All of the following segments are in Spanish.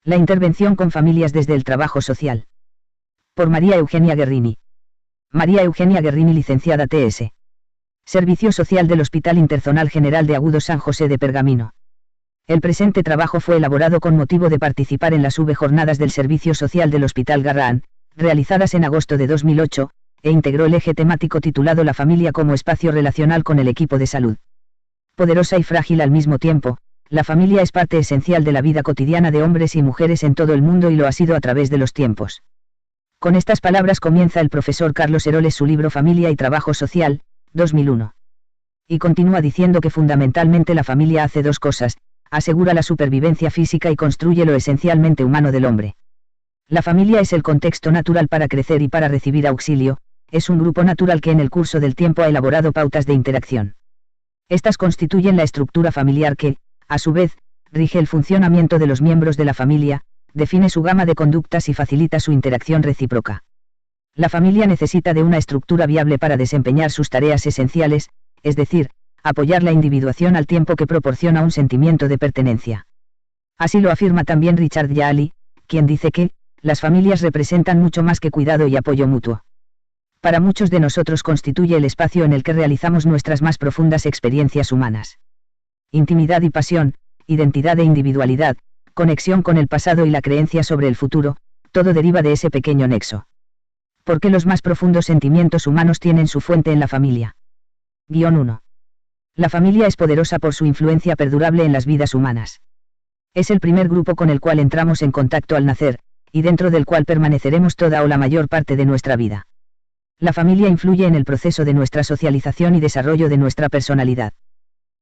La intervención con familias desde el trabajo social. Por María Eugenia Guerrini. María Eugenia Guerrini, licenciada TS. Servicio Social del Hospital Interzonal General de Agudos San José de Pergamino. El presente trabajo fue elaborado con motivo de participar en las V-Jornadas del Servicio Social del Hospital Garrahan, realizadas en agosto de 2008, e integró el eje temático titulado La familia como espacio relacional con el equipo de salud. Poderosa y frágil al mismo tiempo, la familia es parte esencial de la vida cotidiana de hombres y mujeres en todo el mundo y lo ha sido a través de los tiempos. Con estas palabras comienza el profesor Carlos Eroles su libro Familia y Trabajo Social, 2001. Y continúa diciendo que fundamentalmente la familia hace dos cosas: asegura la supervivencia física y construye lo esencialmente humano del hombre. La familia es el contexto natural para crecer y para recibir auxilio, es un grupo natural que en el curso del tiempo ha elaborado pautas de interacción. Estas constituyen la estructura familiar que, a su vez, rige el funcionamiento de los miembros de la familia, define su gama de conductas y facilita su interacción recíproca. La familia necesita de una estructura viable para desempeñar sus tareas esenciales, es decir, apoyar la individuación al tiempo que proporciona un sentimiento de pertenencia. Así lo afirma también Richard Yali, quien dice que, las familias representan mucho más que cuidado y apoyo mutuo. Para muchos de nosotros constituye el espacio en el que realizamos nuestras más profundas experiencias humanas. Intimidad y pasión, identidad e individualidad, conexión con el pasado y la creencia sobre el futuro, todo deriva de ese pequeño nexo. Porque los más profundos sentimientos humanos tienen su fuente en la familia. Guión 1. La familia es poderosa por su influencia perdurable en las vidas humanas. Es el primer grupo con el cual entramos en contacto al nacer, y dentro del cual permaneceremos toda o la mayor parte de nuestra vida. La familia influye en el proceso de nuestra socialización y desarrollo de nuestra personalidad.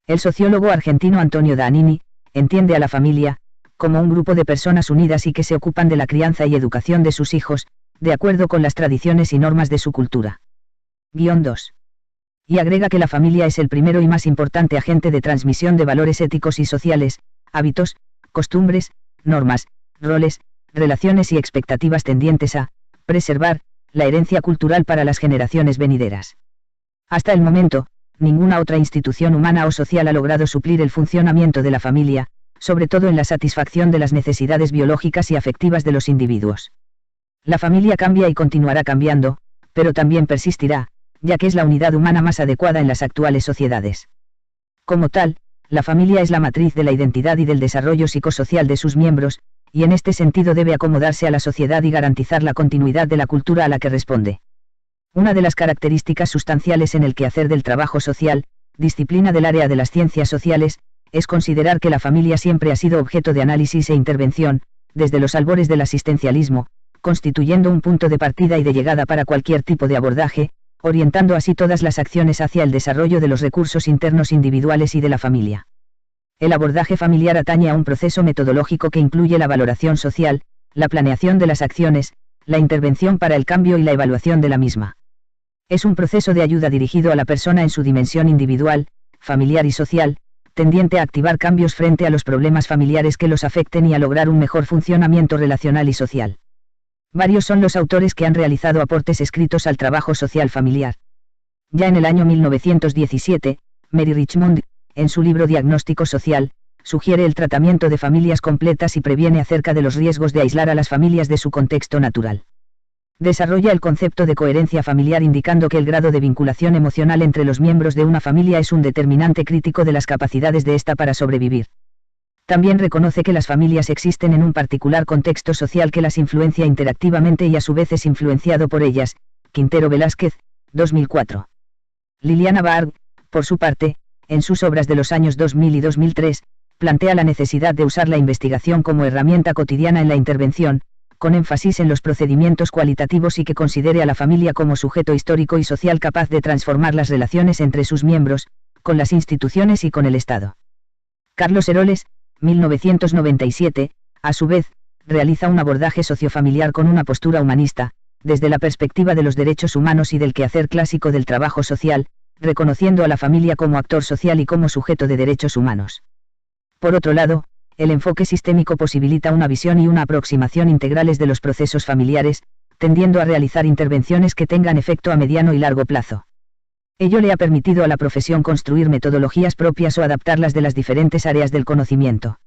El sociólogo argentino Antonio Danini entiende a la familia como un grupo de personas unidas y que se ocupan de la crianza y educación de sus hijos, de acuerdo con las tradiciones y normas de su cultura. Guión 2. Y agrega que la familia es el primero y más importante agente de transmisión de valores éticos y sociales, hábitos, costumbres, normas, roles, relaciones y expectativas tendientes a preservar la herencia cultural para las generaciones venideras. Hasta el momento, ninguna otra institución humana o social ha logrado suplir el funcionamiento de la familia, sobre todo en la satisfacción de las necesidades biológicas y afectivas de los individuos. La familia cambia y continuará cambiando, pero también persistirá, ya que es la unidad humana más adecuada en las actuales sociedades. Como tal, la familia es la matriz de la identidad y del desarrollo psicosocial de sus miembros, y en este sentido debe acomodarse a la sociedad y garantizar la continuidad de la cultura a la que responde. Una de las características sustanciales en el quehacer del trabajo social, disciplina del área de las ciencias sociales, es considerar que la familia siempre ha sido objeto de análisis e intervención, desde los albores del asistencialismo, constituyendo un punto de partida y de llegada para cualquier tipo de abordaje, orientando así todas las acciones hacia el desarrollo de los recursos internos individuales y de la familia. El abordaje familiar atañe a un proceso metodológico que incluye la valoración social, la planeación de las acciones, la intervención para el cambio y la evaluación de la misma. Es un proceso de ayuda dirigido a la persona en su dimensión individual, familiar y social, tendiente a activar cambios frente a los problemas familiares que los afecten y a lograr un mejor funcionamiento relacional y social. Varios son los autores que han realizado aportes escritos al trabajo social familiar. Ya en el año 1917, Mary Richmond, en su libro Diagnóstico Social, sugiere el tratamiento de familias completas y previene acerca de los riesgos de aislar a las familias de su contexto natural. Desarrolla el concepto de coherencia familiar indicando que el grado de vinculación emocional entre los miembros de una familia es un determinante crítico de las capacidades de ésta para sobrevivir. También reconoce que las familias existen en un particular contexto social que las influencia interactivamente y a su vez es influenciado por ellas. Quintero Velázquez, 2004. Liliana Barg, por su parte, en sus obras de los años 2000 y 2003, plantea la necesidad de usar la investigación como herramienta cotidiana en la intervención, con énfasis en los procedimientos cualitativos y que considere a la familia como sujeto histórico y social capaz de transformar las relaciones entre sus miembros, con las instituciones y con el Estado. Carlos Eroles, 1997, a su vez, realiza un abordaje sociofamiliar con una postura humanista, desde la perspectiva de los derechos humanos y del quehacer clásico del trabajo social, reconociendo a la familia como actor social y como sujeto de derechos humanos. Por otro lado, el enfoque sistémico posibilita una visión y una aproximación integrales de los procesos familiares, tendiendo a realizar intervenciones que tengan efecto a mediano y largo plazo. Ello le ha permitido a la profesión construir metodologías propias o adaptarlas de las diferentes áreas del conocimiento.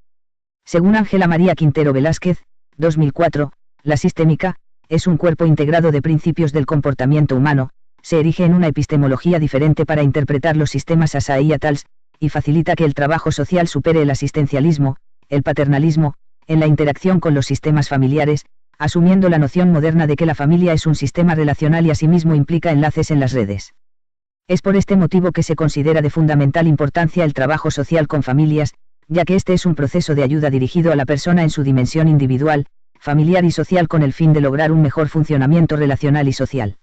Según Ángela María Quintero Velázquez, 2004, la sistémica es un cuerpo integrado de principios del comportamiento humano, se erige en una epistemología diferente para interpretar los sistemas societales, y facilita que el trabajo social supere el asistencialismo, el paternalismo, en la interacción con los sistemas familiares, asumiendo la noción moderna de que la familia es un sistema relacional y asimismo implica enlaces en las redes. Es por este motivo que se considera de fundamental importancia el trabajo social con familias, ya que este es un proceso de ayuda dirigido a la persona en su dimensión individual, familiar y social con el fin de lograr un mejor funcionamiento relacional y social.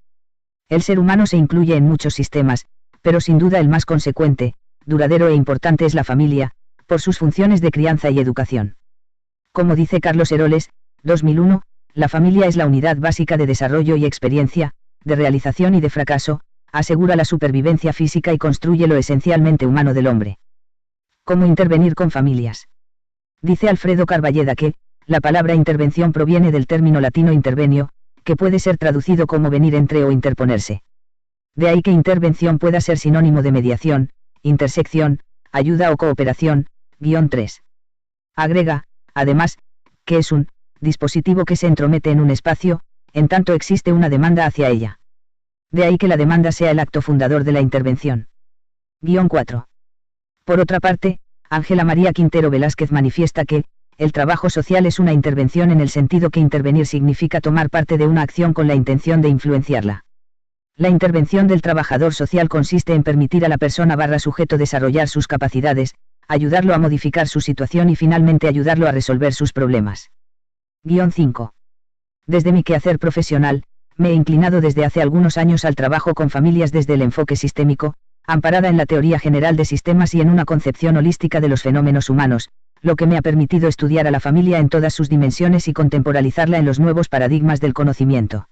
El ser humano se incluye en muchos sistemas, pero sin duda el más consecuente, duradero e importante es la familia, por sus funciones de crianza y educación. Como dice Carlos Heroles, 2001, la familia es la unidad básica de desarrollo y experiencia, de realización y de fracaso, asegura la supervivencia física y construye lo esencialmente humano del hombre. ¿Cómo intervenir con familias? Dice Alfredo Carballeda que, la palabra intervención proviene del término latino intervenio, que puede ser traducido como venir entre o interponerse. De ahí que intervención pueda ser sinónimo de mediación, intersección, ayuda o cooperación. 3. Agrega, además, que es un dispositivo que se entromete en un espacio, en tanto existe una demanda hacia ella. De ahí que la demanda sea el acto fundador de la intervención. 4. Por otra parte, Ángela María Quintero Velázquez manifiesta que, el trabajo social es una intervención en el sentido que intervenir significa tomar parte de una acción con la intención de influenciarla. La intervención del trabajador social consiste en permitir a la persona sujeto desarrollar sus capacidades, ayudarlo a modificar su situación y finalmente ayudarlo a resolver sus problemas. 5. Desde mi quehacer profesional, me he inclinado desde hace algunos años al trabajo con familias desde el enfoque sistémico, amparada en la teoría general de sistemas y en una concepción holística de los fenómenos humanos, lo que me ha permitido estudiar a la familia en todas sus dimensiones y contemporalizarla en los nuevos paradigmas del conocimiento.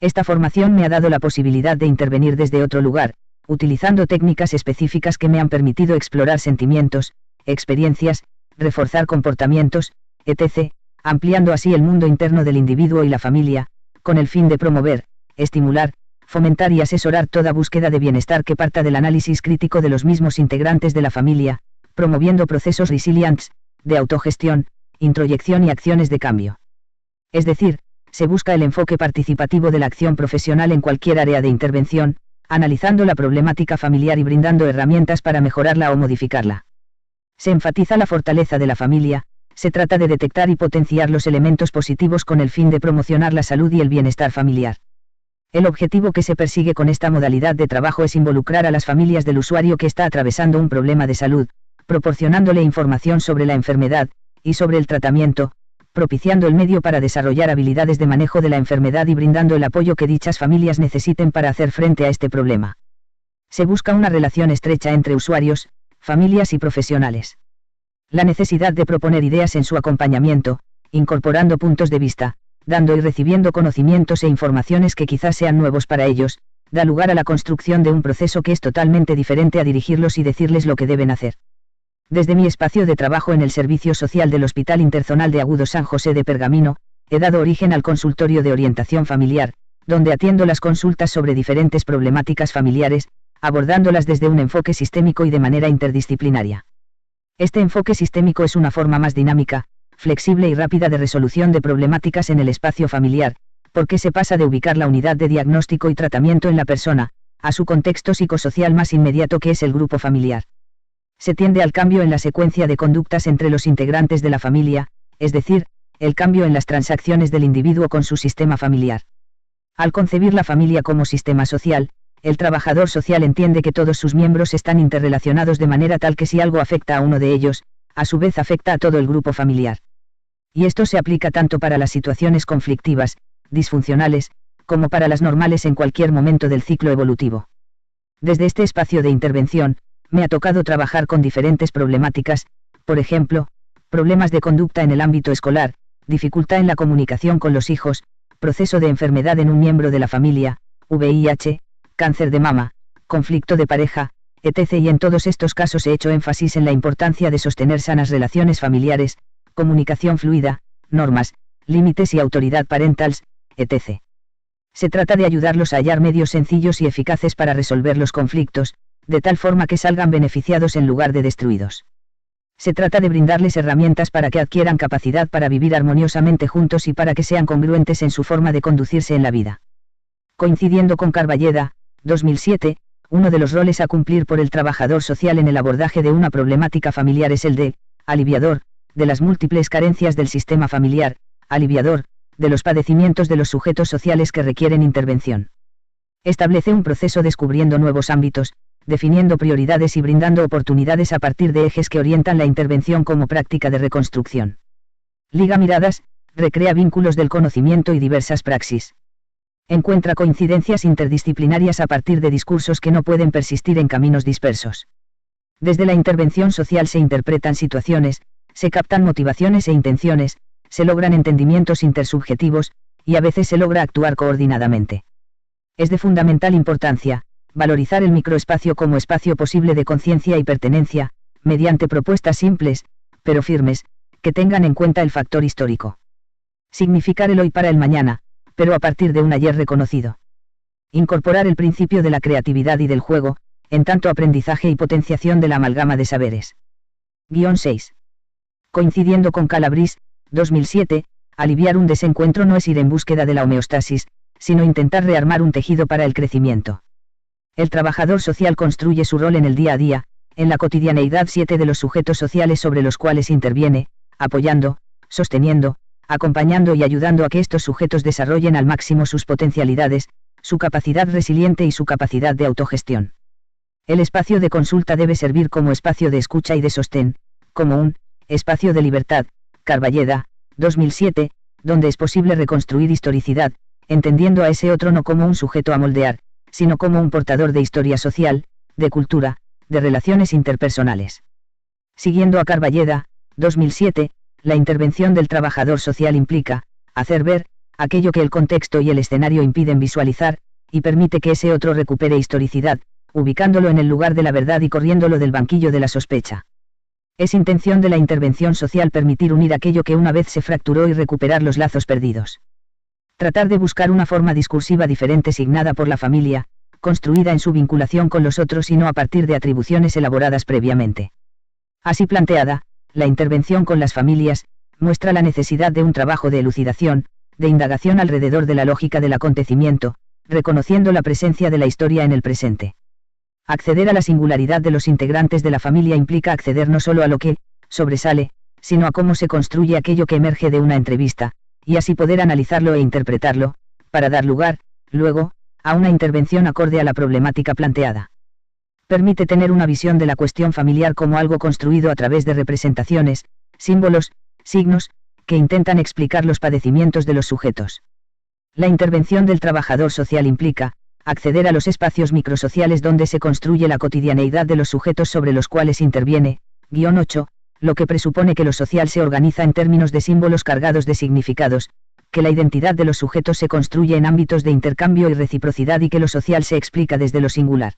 Esta formación me ha dado la posibilidad de intervenir desde otro lugar, utilizando técnicas específicas que me han permitido explorar sentimientos, experiencias, reforzar comportamientos, etc., ampliando así el mundo interno del individuo y la familia, con el fin de promover, estimular, fomentar y asesorar toda búsqueda de bienestar que parta del análisis crítico de los mismos integrantes de la familia, promoviendo procesos resilientes, de autogestión, introyección y acciones de cambio. Es decir, se busca el enfoque participativo de la acción profesional en cualquier área de intervención, analizando la problemática familiar y brindando herramientas para mejorarla o modificarla. Se enfatiza la fortaleza de la familia, se trata de detectar y potenciar los elementos positivos con el fin de promocionar la salud y el bienestar familiar. El objetivo que se persigue con esta modalidad de trabajo es involucrar a las familias del usuario que está atravesando un problema de salud, proporcionándole información sobre la enfermedad, y sobre el tratamiento, propiciando el medio para desarrollar habilidades de manejo de la enfermedad y brindando el apoyo que dichas familias necesiten para hacer frente a este problema. Se busca una relación estrecha entre usuarios, familias y profesionales. La necesidad de proponer ideas en su acompañamiento, incorporando puntos de vista, dando y recibiendo conocimientos e informaciones que quizás sean nuevos para ellos, da lugar a la construcción de un proceso que es totalmente diferente a dirigirlos y decirles lo que deben hacer. Desde mi espacio de trabajo en el Servicio Social del Hospital Interzonal de Agudos San José de Pergamino, he dado origen al consultorio de orientación familiar, donde atiendo las consultas sobre diferentes problemáticas familiares, abordándolas desde un enfoque sistémico y de manera interdisciplinaria. Este enfoque sistémico es una forma más dinámica, flexible y rápida de resolución de problemáticas en el espacio familiar, porque se pasa de ubicar la unidad de diagnóstico y tratamiento en la persona, a su contexto psicosocial más inmediato que es el grupo familiar. Se tiende al cambio en la secuencia de conductas entre los integrantes de la familia, es decir, el cambio en las transacciones del individuo con su sistema familiar. Al concebir la familia como sistema social, el trabajador social entiende que todos sus miembros están interrelacionados de manera tal que si algo afecta a uno de ellos, a su vez afecta a todo el grupo familiar. Y esto se aplica tanto para las situaciones conflictivas, disfuncionales, como para las normales en cualquier momento del ciclo evolutivo. Desde este espacio de intervención, me ha tocado trabajar con diferentes problemáticas, por ejemplo, problemas de conducta en el ámbito escolar, dificultad en la comunicación con los hijos, proceso de enfermedad en un miembro de la familia, VIH, cáncer de mama, conflicto de pareja, etc. Y en todos estos casos he hecho énfasis en la importancia de sostener sanas relaciones familiares, comunicación fluida, normas, límites y autoridad parentals, etc. Se trata de ayudarlos a hallar medios sencillos y eficaces para resolver los conflictos, de tal forma que salgan beneficiados en lugar de destruidos. Se trata de brindarles herramientas para que adquieran capacidad para vivir armoniosamente juntos y para que sean congruentes en su forma de conducirse en la vida. Coincidiendo con Carballeda, 2007, uno de los roles a cumplir por el trabajador social en el abordaje de una problemática familiar es el de aliviador de las múltiples carencias del sistema familiar, aliviador de los padecimientos de los sujetos sociales que requieren intervención. Establece un proceso descubriendo nuevos ámbitos, definiendo prioridades y brindando oportunidades a partir de ejes que orientan la intervención como práctica de reconstrucción. Liga miradas, recrea vínculos del conocimiento y diversas praxis. Encuentra coincidencias interdisciplinarias a partir de discursos que no pueden persistir en caminos dispersos. Desde la intervención social se interpretan situaciones, se captan motivaciones e intenciones, se logran entendimientos intersubjetivos, y a veces se logra actuar coordinadamente. Es de fundamental importancia valorizar el microespacio como espacio posible de conciencia y pertenencia, mediante propuestas simples, pero firmes, que tengan en cuenta el factor histórico. Significar el hoy para el mañana, pero a partir de un ayer reconocido. Incorporar el principio de la creatividad y del juego, en tanto aprendizaje y potenciación de la amalgama de saberes. Guión 6. Coincidiendo con Calabrís, 2007, aliviar un desencuentro no es ir en búsqueda de la homeostasis, sino intentar rearmar un tejido para el crecimiento. El trabajador social construye su rol en el día a día, en la cotidianeidad de los sujetos sociales sobre los cuales interviene, apoyando, sosteniendo, acompañando y ayudando a que estos sujetos desarrollen al máximo sus potencialidades, su capacidad resiliente y su capacidad de autogestión. El espacio de consulta debe servir como espacio de escucha y de sostén, como un espacio de libertad, Carballeda, 2007, donde es posible reconstruir historicidad, entendiendo a ese otro no como un sujeto a moldear, sino como un portador de historia social, de cultura, de relaciones interpersonales. Siguiendo a Carballeda, 2007, la intervención del trabajador social implica hacer ver aquello que el contexto y el escenario impiden visualizar, y permite que ese otro recupere historicidad, ubicándolo en el lugar de la verdad y corriéndolo del banquillo de la sospecha. Es intención de la intervención social permitir unir aquello que una vez se fracturó y recuperar los lazos perdidos. Tratar de buscar una forma discursiva diferente signada por la familia, construida en su vinculación con los otros y no a partir de atribuciones elaboradas previamente. Así planteada, la intervención con las familias muestra la necesidad de un trabajo de elucidación, de indagación alrededor de la lógica del acontecimiento, reconociendo la presencia de la historia en el presente. Acceder a la singularidad de los integrantes de la familia implica acceder no solo a lo que sobresale, sino a cómo se construye aquello que emerge de una entrevista, y así poder analizarlo e interpretarlo, para dar lugar, luego, a una intervención acorde a la problemática planteada. Permite tener una visión de la cuestión familiar como algo construido a través de representaciones, símbolos, signos, que intentan explicar los padecimientos de los sujetos. La intervención del trabajador social implica acceder a los espacios microsociales donde se construye la cotidianeidad de los sujetos sobre los cuales interviene, guión 8, lo que presupone que lo social se organiza en términos de símbolos cargados de significados, que la identidad de los sujetos se construye en ámbitos de intercambio y reciprocidad y que lo social se explica desde lo singular.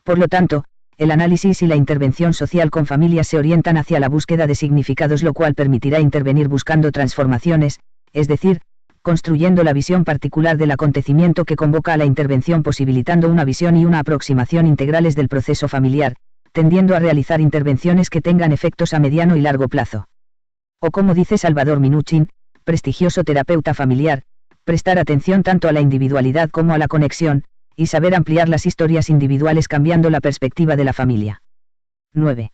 Por lo tanto, el análisis y la intervención social con familias se orientan hacia la búsqueda de significados, lo cual permitirá intervenir buscando transformaciones, es decir, construyendo la visión particular del acontecimiento que convoca a la intervención, posibilitando una visión y una aproximación integrales del proceso familiar, tendiendo a realizar intervenciones que tengan efectos a mediano y largo plazo. O como dice Salvador Minuchin, prestigioso terapeuta familiar, prestar atención tanto a la individualidad como a la conexión, y saber ampliar las historias individuales cambiando la perspectiva de la familia. 9.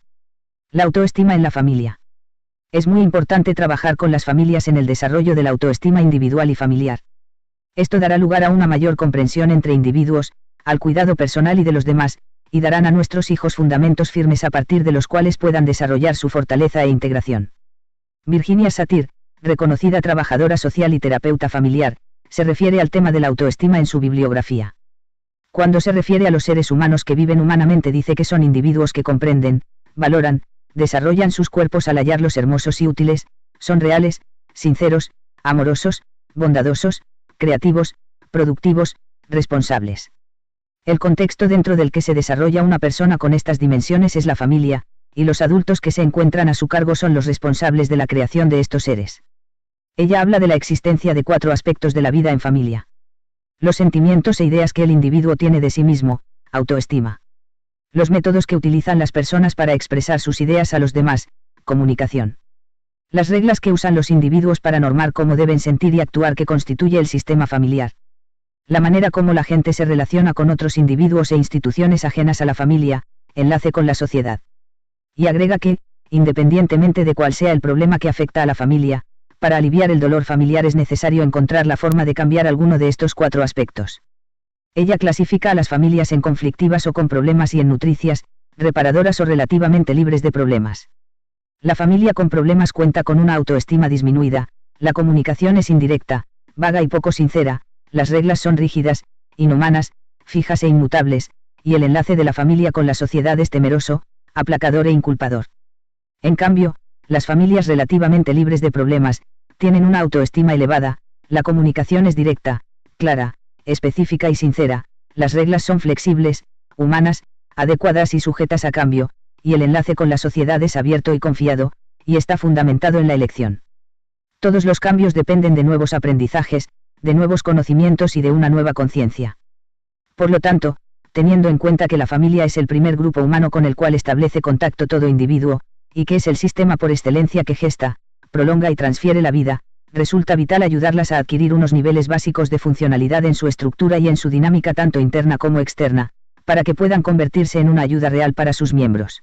La autoestima en la familia. Es muy importante trabajar con las familias en el desarrollo de la autoestima individual y familiar. Esto dará lugar a una mayor comprensión entre individuos, al cuidado personal y de los demás, y darán a nuestros hijos fundamentos firmes a partir de los cuales puedan desarrollar su fortaleza e integración. Virginia Satir, reconocida trabajadora social y terapeuta familiar, se refiere al tema de la autoestima en su bibliografía. Cuando se refiere a los seres humanos que viven humanamente, dice que son individuos que comprenden, valoran, desarrollan sus cuerpos al hallarlos hermosos y útiles, son reales, sinceros, amorosos, bondadosos, creativos, productivos, responsables. El contexto dentro del que se desarrolla una persona con estas dimensiones es la familia, y los adultos que se encuentran a su cargo son los responsables de la creación de estos seres. Ella habla de la existencia de 4 aspectos de la vida en familia. Los sentimientos e ideas que el individuo tiene de sí mismo, autoestima. Los métodos que utilizan las personas para expresar sus ideas a los demás, comunicación. Las reglas que usan los individuos para normar cómo deben sentir y actuar que constituye el sistema familiar. La manera como la gente se relaciona con otros individuos e instituciones ajenas a la familia, enlace con la sociedad. Y agrega que, independientemente de cuál sea el problema que afecta a la familia, para aliviar el dolor familiar es necesario encontrar la forma de cambiar alguno de estos 4 aspectos. Ella clasifica a las familias en conflictivas o con problemas y en nutricias, reparadoras o relativamente libres de problemas. La familia con problemas cuenta con una autoestima disminuida, la comunicación es indirecta, vaga y poco sincera, las reglas son rígidas, inhumanas, fijas e inmutables, y el enlace de la familia con la sociedad es temeroso, aplacador e inculpador. En cambio, las familias relativamente libres de problemas, tienen una autoestima elevada, la comunicación es directa, clara, específica y sincera, las reglas son flexibles, humanas, adecuadas y sujetas a cambio, y el enlace con la sociedad es abierto y confiado, y está fundamentado en la elección. Todos los cambios dependen de nuevos aprendizajes, de nuevos conocimientos y de una nueva conciencia. Por lo tanto, teniendo en cuenta que la familia es el primer grupo humano con el cual establece contacto todo individuo, y que es el sistema por excelencia que gesta, prolonga y transfiere la vida, resulta vital ayudarlas a adquirir unos niveles básicos de funcionalidad en su estructura y en su dinámica tanto interna como externa, para que puedan convertirse en una ayuda real para sus miembros.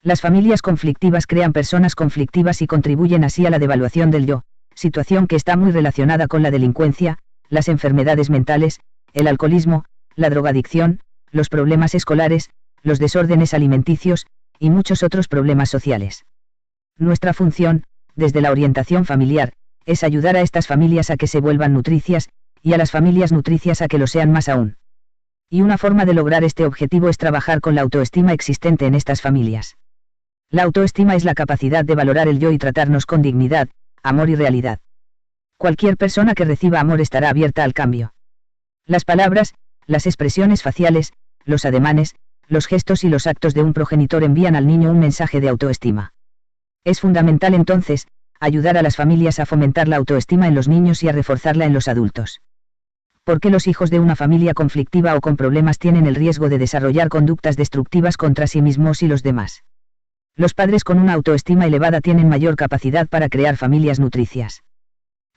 Las familias conflictivas crean personas conflictivas y contribuyen así a la devaluación del yo, situación que está muy relacionada con la delincuencia, las enfermedades mentales, el alcoholismo, la drogadicción, los problemas escolares, los desórdenes alimenticios, y muchos otros problemas sociales. Nuestra función, desde la orientación familiar, es ayudar a estas familias a que se vuelvan nutricias, y a las familias nutricias a que lo sean más aún. Y una forma de lograr este objetivo es trabajar con la autoestima existente en estas familias. La autoestima es la capacidad de valorar el yo y tratarnos con dignidad, amor y realidad. Cualquier persona que reciba amor estará abierta al cambio. Las palabras, las expresiones faciales, los ademanes, los gestos y los actos de un progenitor envían al niño un mensaje de autoestima. Es fundamental entonces, ayudar a las familias a fomentar la autoestima en los niños y a reforzarla en los adultos. Porque los hijos de una familia conflictiva o con problemas tienen el riesgo de desarrollar conductas destructivas contra sí mismos y los demás. Los padres con una autoestima elevada tienen mayor capacidad para crear familias nutricias.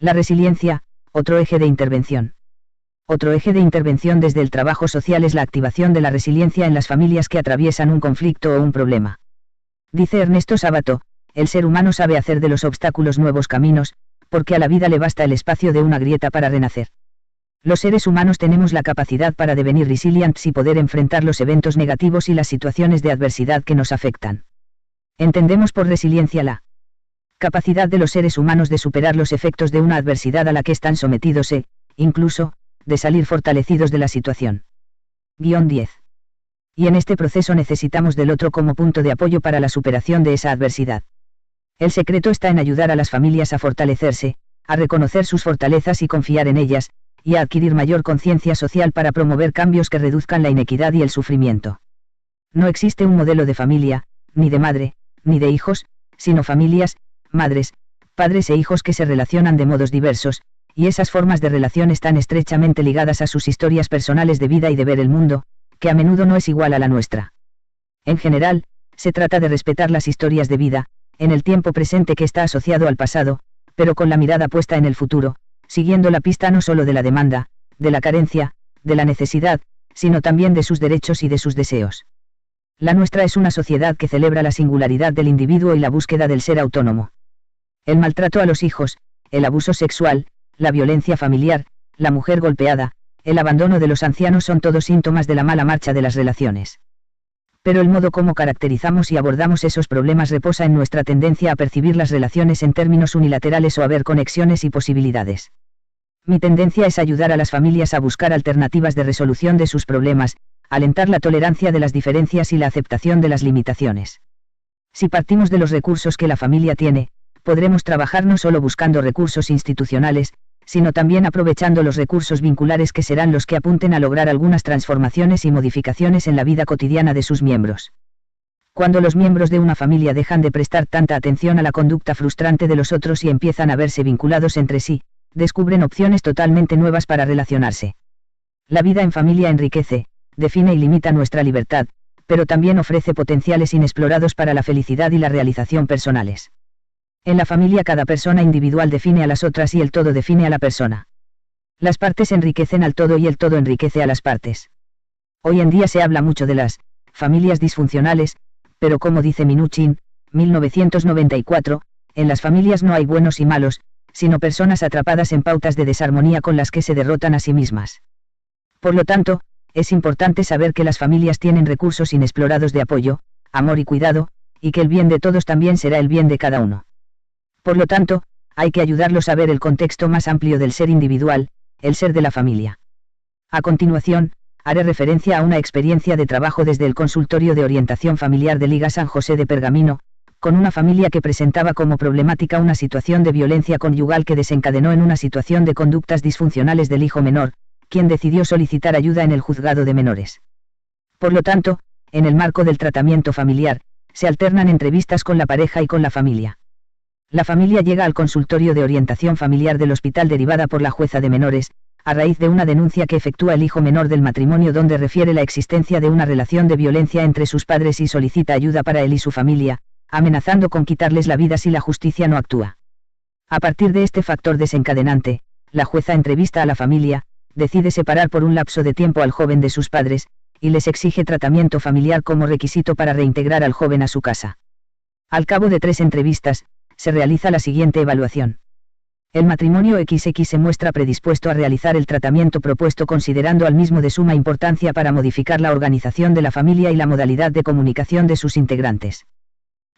La resiliencia, otro eje de intervención. Otro eje de intervención desde el trabajo social es la activación de la resiliencia en las familias que atraviesan un conflicto o un problema. Dice Ernesto Sabato, el ser humano sabe hacer de los obstáculos nuevos caminos, porque a la vida le basta el espacio de una grieta para renacer. Los seres humanos tenemos la capacidad para devenir resilientes y poder enfrentar los eventos negativos y las situaciones de adversidad que nos afectan. Entendemos por resiliencia la capacidad de los seres humanos de superar los efectos de una adversidad a la que están sometidos e, incluso, de salir fortalecidos de la situación. Guión 10. Y en este proceso necesitamos del otro como punto de apoyo para la superación de esa adversidad. El secreto está en ayudar a las familias a fortalecerse, a reconocer sus fortalezas y confiar en ellas, y a adquirir mayor conciencia social para promover cambios que reduzcan la inequidad y el sufrimiento. No existe un modelo de familia, ni de madre, ni de hijos, sino familias, madres, padres e hijos que se relacionan de modos diversos, y esas formas de relación están estrechamente ligadas a sus historias personales de vida y de ver el mundo, que a menudo no es igual a la nuestra. En general, se trata de respetar las historias de vida, en el tiempo presente que está asociado al pasado, pero con la mirada puesta en el futuro, siguiendo la pista no solo de la demanda, de la carencia, de la necesidad, sino también de sus derechos y de sus deseos. La nuestra es una sociedad que celebra la singularidad del individuo y la búsqueda del ser autónomo. El maltrato a los hijos, el abuso sexual, la violencia familiar, la mujer golpeada, el abandono de los ancianos son todos síntomas de la mala marcha de las relaciones. Pero el modo como caracterizamos y abordamos esos problemas reposa en nuestra tendencia a percibir las relaciones en términos unilaterales o a ver conexiones y posibilidades. Mi tendencia es ayudar a las familias a buscar alternativas de resolución de sus problemas, alentar la tolerancia de las diferencias y la aceptación de las limitaciones. Si partimos de los recursos que la familia tiene, podremos trabajar no solo buscando recursos institucionales, sino también aprovechando los recursos vinculares que serán los que apunten a lograr algunas transformaciones y modificaciones en la vida cotidiana de sus miembros. Cuando los miembros de una familia dejan de prestar tanta atención a la conducta frustrante de los otros y empiezan a verse vinculados entre sí, descubren opciones totalmente nuevas para relacionarse. La vida en familia enriquece, define y limita nuestra libertad, pero también ofrece potenciales inexplorados para la felicidad y la realización personales. En la familia cada persona individual define a las otras y el todo define a la persona. Las partes enriquecen al todo y el todo enriquece a las partes. Hoy en día se habla mucho de las familias disfuncionales, pero como dice Minuchin, 1994, en las familias no hay buenos y malos, sino personas atrapadas en pautas de desarmonía con las que se derrotan a sí mismas. Por lo tanto, es importante saber que las familias tienen recursos inexplorados de apoyo, amor y cuidado, y que el bien de todos también será el bien de cada uno. Por lo tanto, hay que ayudarlos a ver el contexto más amplio del ser individual, el ser de la familia. A continuación, haré referencia a una experiencia de trabajo desde el consultorio de orientación familiar de Liga San José de Pergamino, con una familia que presentaba como problemática una situación de violencia conyugal que desencadenó en una situación de conductas disfuncionales del hijo menor, quien decidió solicitar ayuda en el juzgado de menores. Por lo tanto, en el marco del tratamiento familiar, se alternan entrevistas con la pareja y con la familia. La familia llega al consultorio de orientación familiar del hospital derivada por la jueza de menores, a raíz de una denuncia que efectúa el hijo menor del matrimonio donde refiere la existencia de una relación de violencia entre sus padres y solicita ayuda para él y su familia, amenazando con quitarles la vida si la justicia no actúa. A partir de este factor desencadenante, la jueza entrevista a la familia, decide separar por un lapso de tiempo al joven de sus padres, y les exige tratamiento familiar como requisito para reintegrar al joven a su casa. Al cabo de 3 entrevistas, se realiza la siguiente evaluación. El matrimonio XX se muestra predispuesto a realizar el tratamiento propuesto considerando al mismo de suma importancia para modificar la organización de la familia y la modalidad de comunicación de sus integrantes.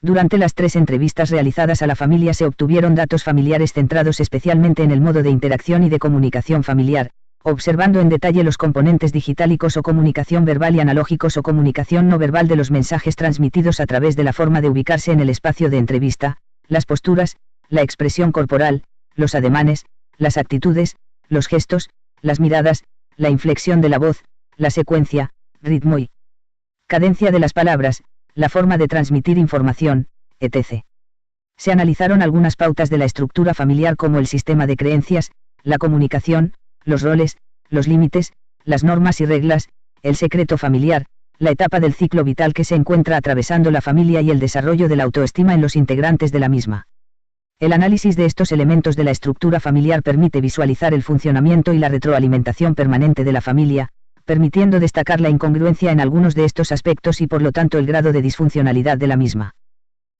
Durante las 3 entrevistas realizadas a la familia se obtuvieron datos familiares centrados especialmente en el modo de interacción y de comunicación familiar, observando en detalle los componentes digitálicos o comunicación verbal y analógicos o comunicación no verbal de los mensajes transmitidos a través de la forma de ubicarse en el espacio de entrevista, las posturas, la expresión corporal, los ademanes, las actitudes, los gestos, las miradas, la inflexión de la voz, la secuencia, ritmo y cadencia de las palabras, la forma de transmitir información, etc. Se analizaron algunas pautas de la estructura familiar como el sistema de creencias, la comunicación, los roles, los límites, las normas y reglas, el secreto familiar, la etapa del ciclo vital que se encuentra atravesando la familia y el desarrollo de la autoestima en los integrantes de la misma. El análisis de estos elementos de la estructura familiar permite visualizar el funcionamiento y la retroalimentación permanente de la familia, permitiendo destacar la incongruencia en algunos de estos aspectos y por lo tanto el grado de disfuncionalidad de la misma.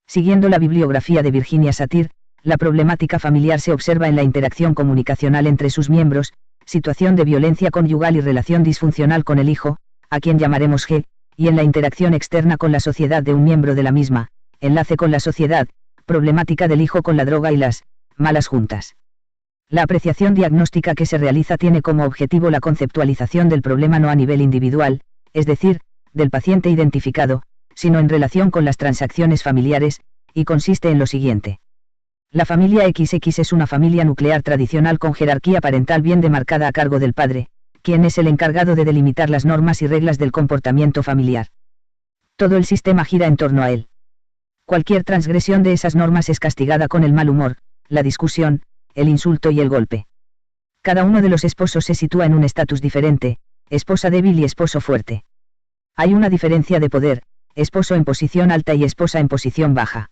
Siguiendo la bibliografía de Virginia Satir, la problemática familiar se observa en la interacción comunicacional entre sus miembros, situación de violencia conyugal y relación disfuncional con el hijo, a quien llamaremos G, y en la interacción externa con la sociedad de un miembro de la misma, enlace con la sociedad, problemática del hijo con la droga y las malas juntas. La apreciación diagnóstica que se realiza tiene como objetivo la conceptualización del problema no a nivel individual, es decir, del paciente identificado, sino en relación con las transacciones familiares, y consiste en lo siguiente. La familia XX es una familia nuclear tradicional con jerarquía parental bien demarcada a cargo del padre, quien es el encargado de delimitar las normas y reglas del comportamiento familiar. Todo el sistema gira en torno a él. Cualquier transgresión de esas normas es castigada con el mal humor, la discusión, el insulto y el golpe. Cada uno de los esposos se sitúa en un estatus diferente, esposa débil y esposo fuerte. Hay una diferencia de poder, esposo en posición alta y esposa en posición baja.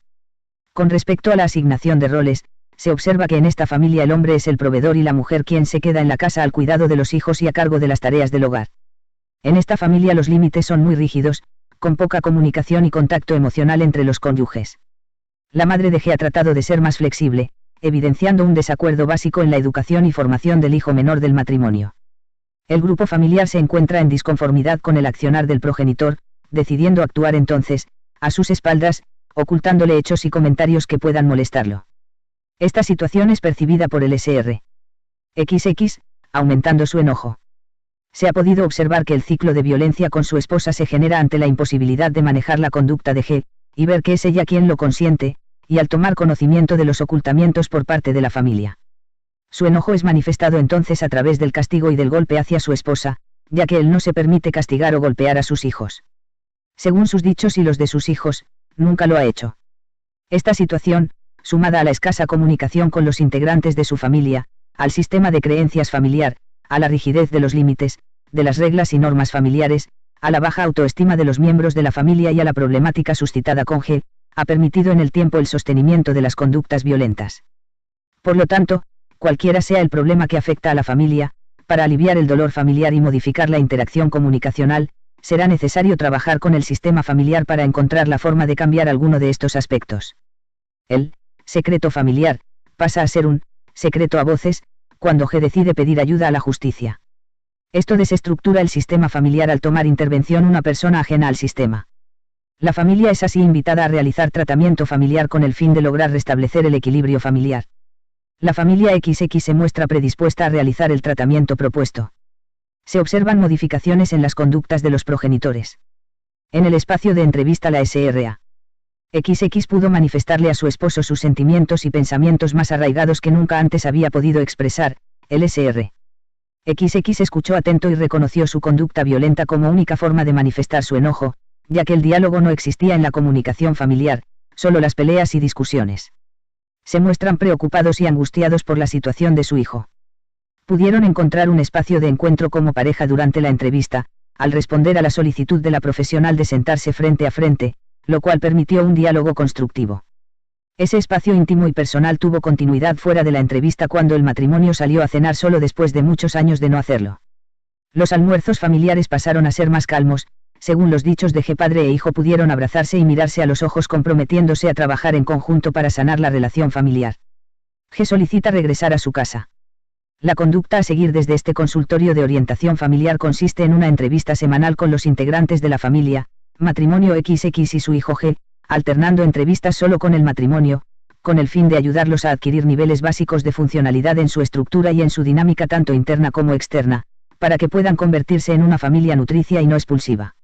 Con respecto a la asignación de roles, se observa que en esta familia el hombre es el proveedor y la mujer quien se queda en la casa al cuidado de los hijos y a cargo de las tareas del hogar. En esta familia los límites son muy rígidos, con poca comunicación y contacto emocional entre los cónyuges. La madre de G ha tratado de ser más flexible, evidenciando un desacuerdo básico en la educación y formación del hijo menor del matrimonio. El grupo familiar se encuentra en disconformidad con el accionar del progenitor, decidiendo actuar entonces, a sus espaldas, ocultándole hechos y comentarios que puedan molestarlo. Esta situación es percibida por el Sr. XX, aumentando su enojo. Se ha podido observar que el ciclo de violencia con su esposa se genera ante la imposibilidad de manejar la conducta de G, y ver que es ella quien lo consiente, y al tomar conocimiento de los ocultamientos por parte de la familia. Su enojo es manifestado entonces a través del castigo y del golpe hacia su esposa, ya que él no se permite castigar o golpear a sus hijos. Según sus dichos y los de sus hijos, nunca lo ha hecho. Esta situación, sumada a la escasa comunicación con los integrantes de su familia, al sistema de creencias familiar, a la rigidez de los límites, de las reglas y normas familiares, a la baja autoestima de los miembros de la familia y a la problemática suscitada con G, ha permitido en el tiempo el sostenimiento de las conductas violentas. Por lo tanto, cualquiera sea el problema que afecta a la familia, para aliviar el dolor familiar y modificar la interacción comunicacional, será necesario trabajar con el sistema familiar para encontrar la forma de cambiar alguno de estos aspectos. El secreto familiar pasa a ser un secreto a voces, cuando G decide pedir ayuda a la justicia. Esto desestructura el sistema familiar al tomar intervención una persona ajena al sistema. La familia es así invitada a realizar tratamiento familiar con el fin de lograr restablecer el equilibrio familiar. La familia XX se muestra predispuesta a realizar el tratamiento propuesto. Se observan modificaciones en las conductas de los progenitores. En el espacio de entrevista la SRA. XX pudo manifestarle a su esposo sus sentimientos y pensamientos más arraigados que nunca antes había podido expresar. El SR. XX escuchó atento y reconoció su conducta violenta como única forma de manifestar su enojo, ya que el diálogo no existía en la comunicación familiar, solo las peleas y discusiones. Se muestran preocupados y angustiados por la situación de su hijo. Pudieron encontrar un espacio de encuentro como pareja durante la entrevista, al responder a la solicitud de la profesional de sentarse frente a frente, lo cual permitió un diálogo constructivo. Ese espacio íntimo y personal tuvo continuidad fuera de la entrevista cuando el matrimonio salió a cenar solo después de muchos años de no hacerlo. Los almuerzos familiares pasaron a ser más calmos, según los dichos de G. Padre e hijo pudieron abrazarse y mirarse a los ojos comprometiéndose a trabajar en conjunto para sanar la relación familiar. G. solicita regresar a su casa. La conducta a seguir desde este consultorio de orientación familiar consiste en una entrevista semanal con los integrantes de la familia, matrimonio XX y su hijo G, alternando entrevistas solo con el matrimonio, con el fin de ayudarlos a adquirir niveles básicos de funcionalidad en su estructura y en su dinámica tanto interna como externa, para que puedan convertirse en una familia nutricia y no expulsiva.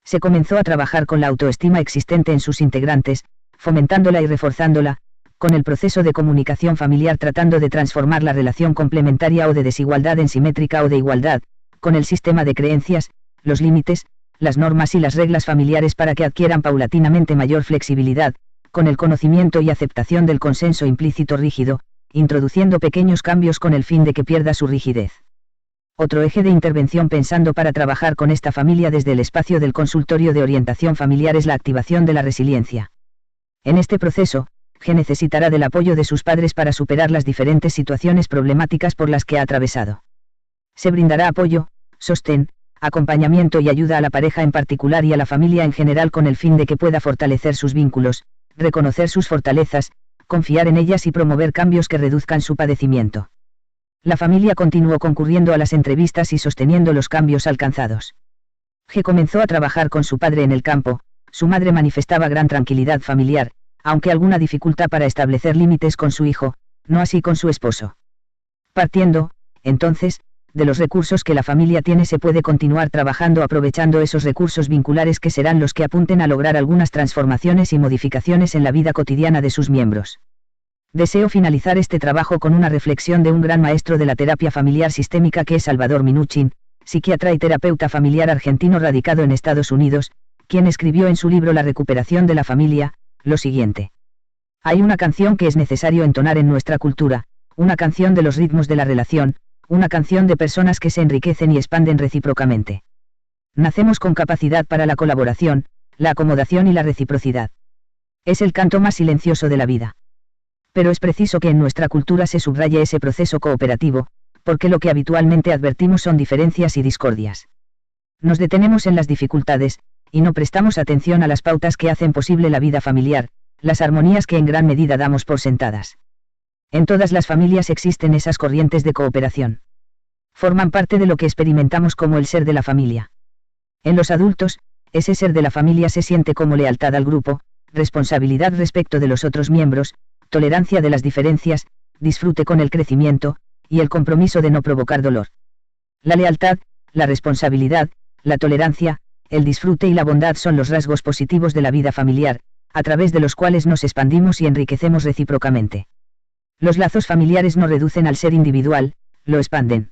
Se comenzó a trabajar con la autoestima existente en sus integrantes, fomentándola y reforzándola, con el proceso de comunicación familiar tratando de transformar la relación complementaria o de desigualdad en simétrica o de igualdad, con el sistema de creencias, los límites, las normas y las reglas familiares para que adquieran paulatinamente mayor flexibilidad, con el conocimiento y aceptación del consenso implícito rígido, introduciendo pequeños cambios con el fin de que pierda su rigidez. Otro eje de intervención pensando para trabajar con esta familia desde el espacio del consultorio de orientación familiar es la activación de la resiliencia. En este proceso, G necesitará del apoyo de sus padres para superar las diferentes situaciones problemáticas por las que ha atravesado. Se brindará apoyo, sostén, acompañamiento y ayuda a la pareja en particular y a la familia en general con el fin de que pueda fortalecer sus vínculos, reconocer sus fortalezas, confiar en ellas y promover cambios que reduzcan su padecimiento. La familia continuó concurriendo a las entrevistas y sosteniendo los cambios alcanzados. G comenzó a trabajar con su padre en el campo, su madre manifestaba gran tranquilidad familiar, aunque alguna dificultad para establecer límites con su hijo, no así con su esposo. Partiendo, entonces, de los recursos que la familia tiene se puede continuar trabajando aprovechando esos recursos vinculares que serán los que apunten a lograr algunas transformaciones y modificaciones en la vida cotidiana de sus miembros. Deseo finalizar este trabajo con una reflexión de un gran maestro de la terapia familiar sistémica que es Salvador Minuchin, psiquiatra y terapeuta familiar argentino radicado en Estados Unidos, quien escribió en su libro La recuperación de la familia, lo siguiente. Hay una canción que es necesario entonar en nuestra cultura, una canción de los ritmos de la relación, una canción de personas que se enriquecen y expanden recíprocamente. Nacemos con capacidad para la colaboración, la acomodación y la reciprocidad. Es el canto más silencioso de la vida. Pero es preciso que en nuestra cultura se subraye ese proceso cooperativo, porque lo que habitualmente advertimos son diferencias y discordias. Nos detenemos en las dificultades, y no prestamos atención a las pautas que hacen posible la vida familiar, las armonías que en gran medida damos por sentadas. En todas las familias existen esas corrientes de cooperación. Forman parte de lo que experimentamos como el ser de la familia. En los adultos, ese ser de la familia se siente como lealtad al grupo, responsabilidad respecto de los otros miembros, tolerancia de las diferencias, disfrute con el crecimiento, y el compromiso de no provocar dolor. La lealtad, la responsabilidad, la tolerancia, el disfrute y la bondad son los rasgos positivos de la vida familiar, a través de los cuales nos expandimos y enriquecemos recíprocamente. Los lazos familiares no reducen al ser individual, lo expanden.